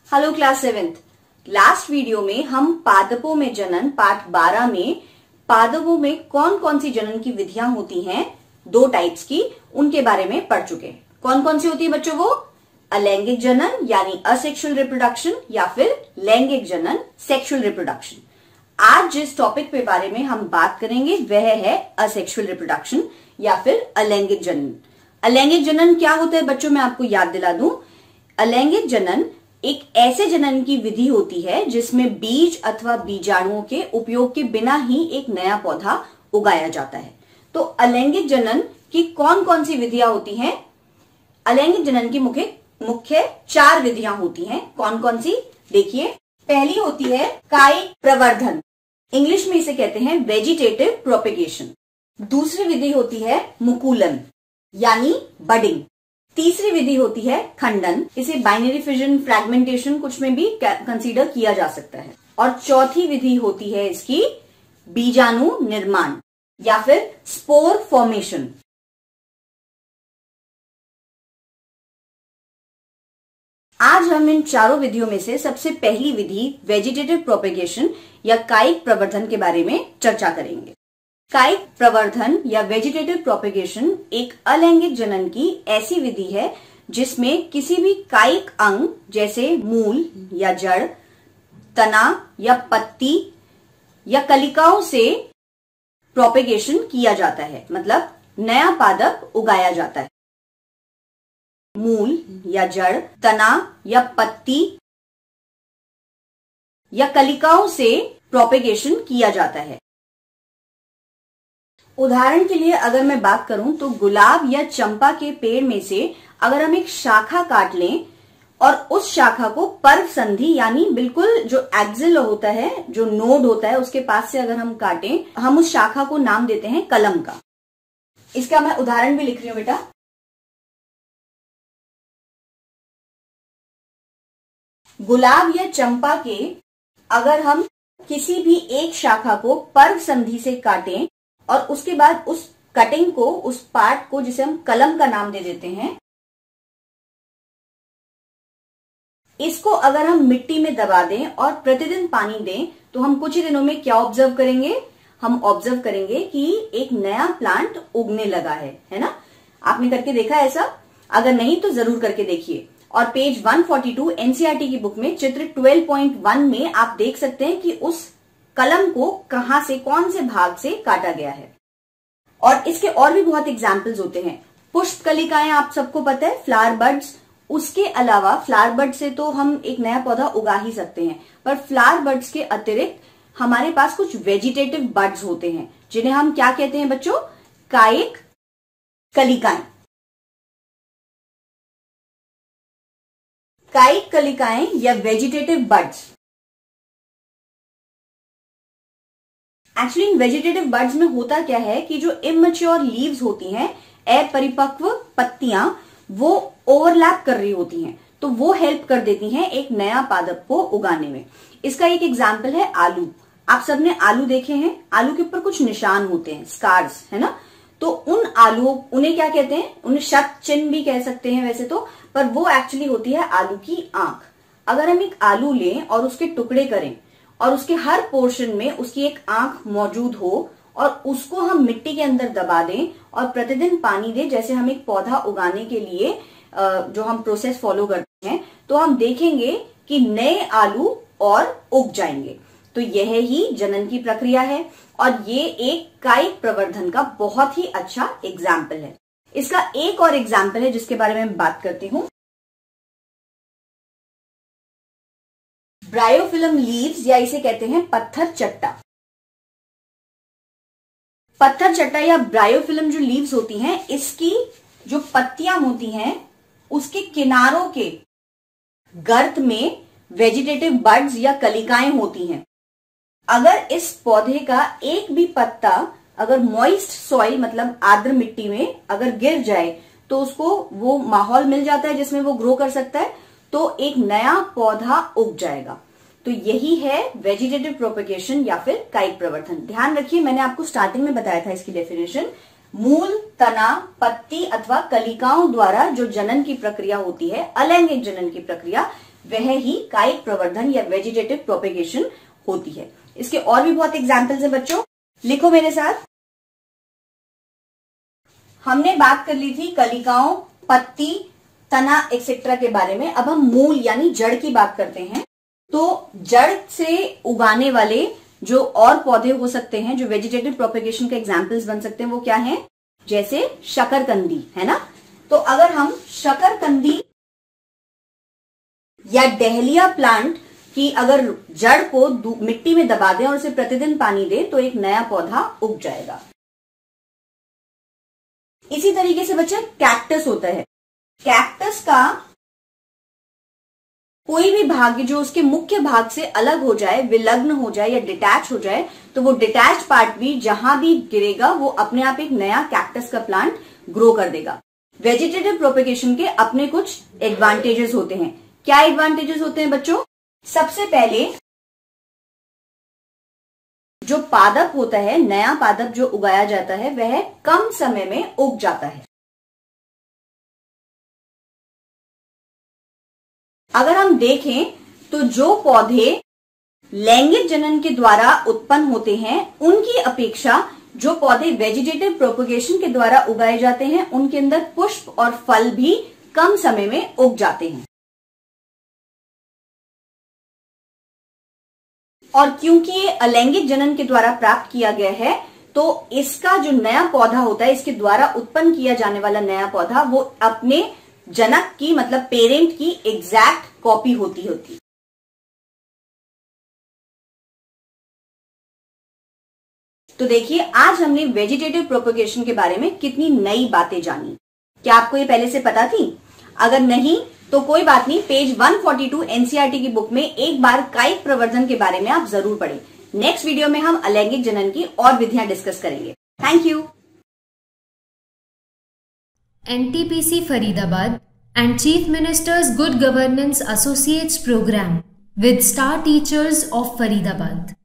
Hello class 7th। Last video में हम पादपों में जनन पार्ट 12 में पादपों में कौन कौन सी जनन की विधियां होती हैं, दो टाइप्स की, उनके बारे में पढ़ चुके हैं। कौन कौन सी होती है बच्चों? वो अलैंगिक जनन यानी असेक्सुअल रिप्रोडक्शन या फिर लैंगिक जनन सेक्सुअल रिप्रोडक्शन। आज जिस टॉपिक के बारे में हम बात करेंगे वह है असेक्सुअल रिप्रोडक्शन या फिर अलैंगिक जनन। अलैंगिक जनन क्या होता है बच्चों, मैं आपको याद दिला दूं। अलैंगिक जनन एक ऐसे जनन की विधि होती है जिसमें बीज अथवा बीजाणुओं के उपयोग के बिना ही एक नया पौधा उगाया जाता है। तो अलैंगिक जनन की कौन कौन सी विधियां होती हैं? अलैंगिक जनन की मुख्य 4 विधियां होती हैं। कौन कौन सी? देखिए, पहली होती है कायिक प्रवर्धन, इंग्लिश में इसे कहते हैं वेजिटेटिव प्रोपेगेशन। दूसरी विधि होती है मुकुलन यानी बडिंग। तीसरी विधि होती है खंडन, इसे बाइनरी फिजन, फ्रैगमेंटेशन कुछ में भी कंसीडर किया जा सकता है। और चौथी विधि होती है इसकी बीजाणु निर्माण या फिर स्पोर फॉर्मेशन। आज हम इन चारों विधियों में से सबसे पहली विधि वेजिटेटिव प्रोपेगेशन या कायिक प्रवर्धन के बारे में चर्चा करेंगे। कायिक प्रवर्धन या वेजिटेटिव प्रोपेगेशन एक अलैंगिक जनन की ऐसी विधि है जिसमें किसी भी कायिक अंग जैसे मूल या जड़, तना या पत्ती या कलिकाओं से प्रोपेगेशन किया जाता है, मतलब नया पादप उगाया जाता है। मूल या जड़, तना या पत्ती या कलिकाओं से प्रोपेगेशन किया जाता है। उदाहरण के लिए अगर मैं बात करूं तो गुलाब या चंपा के पेड़ में से अगर हम एक शाखा काट लें और उस शाखा को पर्व संधि यानी बिल्कुल जो एक्सिल होता है, जो नोड होता है, उसके पास से अगर हम काटें, हम उस शाखा को नाम देते हैं कलम का। इसका मैं उदाहरण भी लिख रही हूं बेटा। गुलाब या चंपा के अगर हम किसी भी एक शाखा को पर्व संधि से काटें और उसके बाद उस कटिंग को, उस पार्ट को जिसे हम कलम का नाम दे देते हैं, इसको अगर हम मिट्टी में दबा दें और प्रतिदिन पानी दें तो हम कुछ ही दिनों में क्या ऑब्जर्व करेंगे? हम ऑब्जर्व करेंगे कि एक नया प्लांट उगने लगा है ना? आपने करके देखा ऐसा? अगर नहीं तो जरूर करके देखिए। और पेज 142 एनसीईआरटी की बुक में चित्र 12.1 में आप देख सकते हैं कि उस कलम को कहां से, कौन से भाग से काटा गया है। और इसके और भी बहुत एग्जाम्पल्स होते हैं। पुष्प कलिकाएं आप सबको पता है, फ्लावर बड्स। उसके अलावा फ्लावर बड से तो हम एक नया पौधा उगा ही सकते हैं, पर फ्लावर बड्स के अतिरिक्त हमारे पास कुछ वेजिटेटिव बड्स होते हैं जिन्हें हम क्या कहते हैं बच्चों? कायिक कलिकाएं। कायिक कलिकाएं या vegetative buds. Actually in vegetative buds में होता क्या है कि जो इमैच्योर लीव्स होती हैं, अपरिपक्व पत्तियां, वो ओवरलैप कर रही होती हैं, तो वो हेल्प कर देती हैं एक नया पादप को उगाने में। इसका एक एग्जाम्पल है आलू। आप सबने आलू देखे हैं, आलू के ऊपर कुछ निशान होते हैं, स्कार्स, है ना? तो उन आलू, उन्हें क्या कहते हैं? उन्हें शत चिन्ह भी कह सकते हैं वैसे तो, पर वो एक्चुअली होती है आलू की आंख। अगर हम एक आलू लें और उसके टुकड़े करें और उसके हर पोर्शन में उसकी एक आंख मौजूद हो और उसको हम मिट्टी के अंदर दबा दें और प्रतिदिन पानी दें, जैसे हम एक पौधा उगाने के लिए जो हम प्रोसेस फॉलो करते हैं, तो हम देखेंगे कि नए आलू और उग जाएंगे। तो यह ही जनन की प्रक्रिया है और ये एक कायिक प्रवर्धन का बहुत ही अच्छा एग्जाम्पल है। इसका एक और एग्जाम्पल है जिसके बारे में बात करती हूं। ब्रायोफिलम लीव्स या इसे कहते हैं पत्थर चट्टा। पत्थर चट्टा या ब्रायोफिलम जो लीव्स होती हैं, इसकी जो पत्तियां होती हैं उसके किनारों के गर्त में वेजिटेटिव बड्स या कलिकाएं होती हैं। अगर इस पौधे का एक भी पत्ता अगर मॉइस्ट सॉइल मतलब आर्द्र मिट्टी में अगर गिर जाए तो उसको वो माहौल मिल जाता है जिसमें वो ग्रो कर सकता है, तो एक नया पौधा उग जाएगा। तो यही है वेजिटेटिव प्रोपेगेशन या फिर कायिक प्रवर्धन। ध्यान रखिए, मैंने आपको स्टार्टिंग में बताया था इसकी डेफिनेशन। मूल, तना, पत्ती अथवा कलिकाओं द्वारा जो जनन की प्रक्रिया होती है, अलैंगिक जनन की प्रक्रिया, वह ही कायिक प्रवर्धन या वेजिटेटिव प्रोपेगेशन होती है। इसके और भी बहुत एग्जाम्पल्स हैं बच्चों, लिखो मेरे साथ। हमने बात कर ली थी कलिकाओं, पत्ती, तना एक्सेट्रा के बारे में। अब हम मूल यानी जड़ की बात करते हैं। तो जड़ से उगाने वाले जो और पौधे हो सकते हैं, जो वेजिटेटिव प्रोपेगेशन के एग्जाम्पल्स बन सकते हैं, वो क्या है? जैसे शकरकंदी, है ना। तो अगर हम शकरकंदी या डहलिया प्लांट की अगर जड़ को मिट्टी में दबा दें और उसे प्रतिदिन पानी दें तो एक नया पौधा उग जाएगा। इसी तरीके से बच्चे कैक्टस होता है। कैक्टस का कोई भी भाग जो उसके मुख्य भाग से अलग हो जाए, विलग्न हो जाए या डिटैच हो जाए, तो वो डिटैच पार्ट भी जहां भी गिरेगा वो अपने आप एक नया कैक्टस का प्लांट ग्रो कर देगा। वेजिटेटिव प्रोपेगेशन के अपने कुछ एडवांटेजेस होते हैं। क्या एडवांटेजेस होते हैं बच्चों? सबसे पहले जो पादप होता है, नया पादप जो उगाया जाता है, वह कम समय में उग जाता है। अगर हम देखें तो जो पौधे लैंगिक जनन के द्वारा उत्पन्न होते हैं, उनकी अपेक्षा जो पौधे वेजिटेटिव प्रोपेगेशन के द्वारा उगाए जाते हैं, उनके अंदर पुष्प और फल भी कम समय में उग जाते हैं। और क्योंकि ये अलैंगिक जनन के द्वारा प्राप्त किया गया है, तो इसका जो नया पौधा होता है, इसके द्वारा उत्पन्न किया जाने वाला नया पौधा, वो अपने जनक की मतलब पेरेंट की एग्जैक्ट कॉपी होती। तो देखिए, आज हमने वेजिटेटिव प्रोपेगेशन के बारे में कितनी नई बातें जानी। क्या आपको ये पहले से पता थी? अगर नहीं तो कोई बात नहीं, पेज 142 एनसीईआरटी की बुक में एक बार कायिक प्रवर्धन के बारे में आप जरूर पढ़ें। नेक्स्ट वीडियो में हम अलैंगिक जनन की और विधियां डिस्कस करेंगे। Thank you. NTPC Faridabad and Chief Minister's Good Governance Associates Program with star teachers of Faridabad.